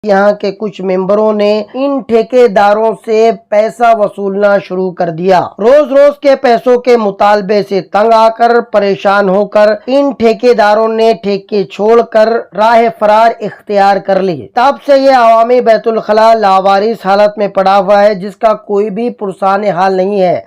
यहाँ के कुछ मेंबरों ने इन ठेकेदारों से पैसा वसूलना शुरू कर दिया। रोज रोज के पैसों के मुतालबे से तंग आकर परेशान होकर इन ठेकेदारों ने ठेके छोड़कर राह फरार इख्तियार कर ली। तब से ये अवामी बैतुल खला लावारिस हालत में पड़ा हुआ है, जिसका कोई भी पुरसान हाल नहीं है।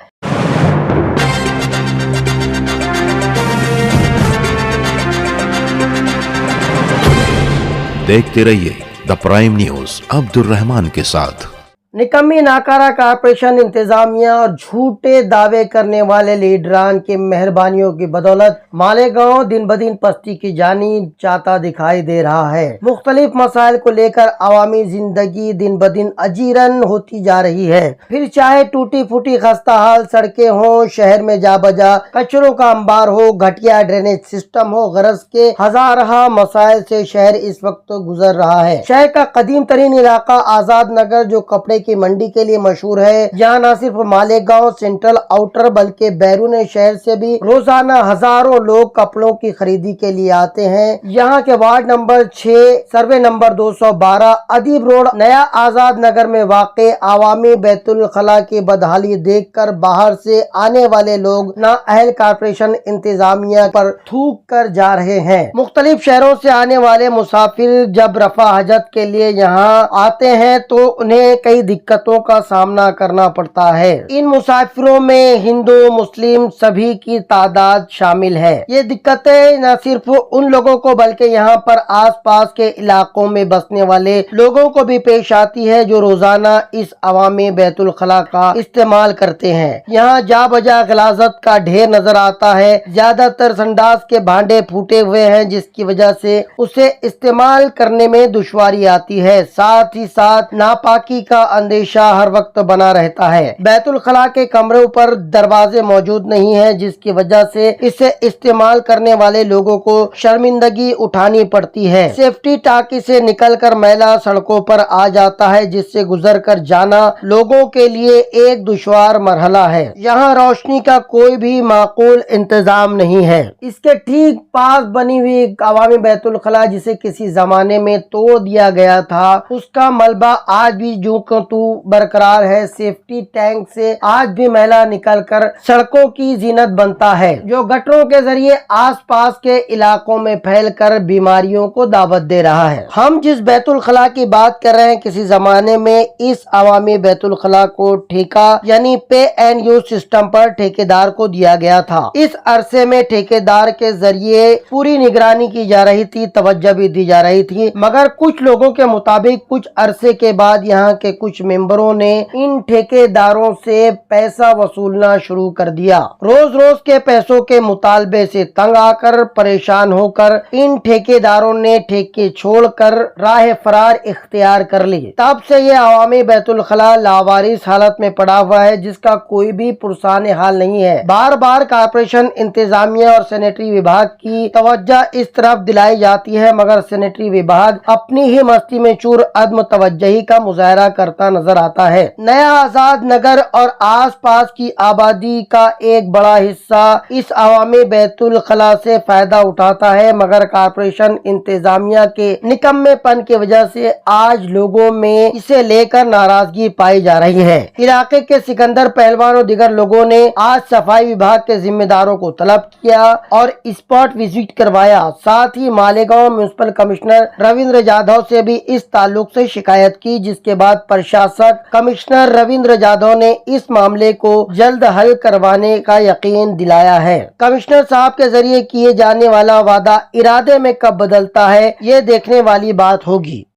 देखते रहिए the prime news Abdul Rahman के साथ। निकम्मी नाकारा कारपोरेशन इंतजामिया और झूठे दावे करने वाले लीडरान की मेहरबानियों की बदौलत मालेगांव दिन ब दिन पस्ती की जानी चाहता दिखाई दे रहा है। मुख्तलिफ मसाइल को लेकर अवामी जिंदगी दिन ब दिन अजीरन होती जा रही है। फिर चाहे टूटी फूटी खस्ता हाल सड़कें हो, शहर में जा बजा कचरों का अंबार हो, घटिया ड्रेनेज सिस्टम हो, गरज के हजारहा मसाइल से शहर इस वक्त गुजर रहा है। शहर का कदीम तरीन इलाका आजाद नगर जो कपड़े की मंडी के लिए मशहूर है, यहाँ न सिर्फ मालेगांव सेंट्रल आउटर बल्कि बैरून शहर से भी रोजाना हजारों लोग कपड़ों की खरीदी के लिए आते हैं। यहाँ के वार्ड नंबर 6 सर्वे नंबर 212 अदीब रोड नया आजाद नगर में वाक़े अवामी बैतुल खला की बदहाली देखकर बाहर से आने वाले लोग नाअहल कारपोरेशन इंतजामिया पर थूक कर जा रहे हैं। मुख्तलिफ शहरों से आने वाले मुसाफिर जब रफा हजत के लिए यहाँ आते हैं तो उन्हें कई दिक्कतों का सामना करना पड़ता है। इन मुसाफिरों में हिंदू मुस्लिम सभी की तादाद शामिल है। ये दिक्कतें न सिर्फ उन लोगों को बल्कि यहाँ पर आसपास के इलाकों में बसने वाले लोगों को भी पेश आती है, जो रोजाना इस अवामी बैतुल खला का इस्तेमाल करते हैं। यहाँ जा बजा गलाजत का ढेर नजर आता है। ज्यादातर संडास के भांडे फूटे हुए हैं, जिसकी वजह से उसे इस्तेमाल करने में दुश्वारी आती है। साथ ही साथ नापाकी का अंदेशा हर वक्त बना रहता है। बैतुल खला के कमरों पर दरवाजे मौजूद नहीं है, जिसकी वजह से इसे इस्तेमाल करने वाले लोगों को शर्मिंदगी उठानी पड़ती है। सेफ्टी टाकी से निकलकर मैला सड़कों पर आ जाता है, जिससे गुजर कर जाना लोगों के लिए एक दुश्वार मरहला है। यहाँ रोशनी का कोई भी माकूल इंतजाम नहीं है। इसके ठीक पास बनी हुई अवामी बैतुल खला, जिसे किसी जमाने में तोड़ दिया गया था, उसका मलबा आज भी जू तू बरकरार है। सेफ्टी टैंक से आज भी मैला निकलकर सड़कों की जीनत बनता है, जो गटरों के जरिए आसपास के इलाकों में फैलकर बीमारियों को दावत दे रहा है। हम जिस बैतुल खला की बात कर रहे हैं, किसी जमाने में इस अवामी बैतुल खला को ठेका यानी पे एंड यूज सिस्टम पर ठेकेदार को दिया गया था। इस अरसे में ठेकेदार के जरिए पूरी निगरानी की जा रही थी, तवज्जो भी दी जा रही थी, मगर कुछ लोगों के मुताबिक कुछ अरसे के बाद यहाँ के कुछ मेंबरों ने इन ठेकेदारों से पैसा वसूलना शुरू कर दिया। रोज रोज के पैसों के मुतालबे से तंग आकर परेशान होकर इन ठेकेदारों ने ठेके छोड़कर राह फरार इख्तियार कर ली। तब से ये अवामी बैतुल खला लावारिस हालत में पड़ा हुआ है, जिसका कोई भी पुरसान हाल नहीं है। बार बार कारपोरेशन इंतजामिया और सैनिटरी विभाग की तवज्जो इस तरफ दिलाई जाती है, मगर सैनिटरी विभाग अपनी ही मस्ती में चूर अदम तवज्जोही का मुजाहरा करता नजर आता है। नया आजाद नगर और आसपास की आबादी का एक बड़ा हिस्सा इस अवामी बैतुल खला से फायदा उठाता है, मगर कारपोरेशन इंतजामिया के निकम्मेपन की वजह से आज लोगों में इसे लेकर नाराजगी पाई जा रही है। इलाके के सिकंदर पहलवान और दीगर लोगों ने आज सफाई विभाग के जिम्मेदारों को तलब किया और स्पॉट विजिट करवाया। साथ ही मालेगांव म्युनिसिपल कमिश्नर रविंद्र जाधव से भी इस ताल्लुक से शिकायत की, जिसके बाद प्रशासक कमिश्नर रविंद्र जाधव ने इस मामले को जल्द हल करवाने का यकीन दिलाया है। कमिश्नर साहब के जरिए किए जाने वाला वादा इरादे में कब बदलता है, ये देखने वाली बात होगी।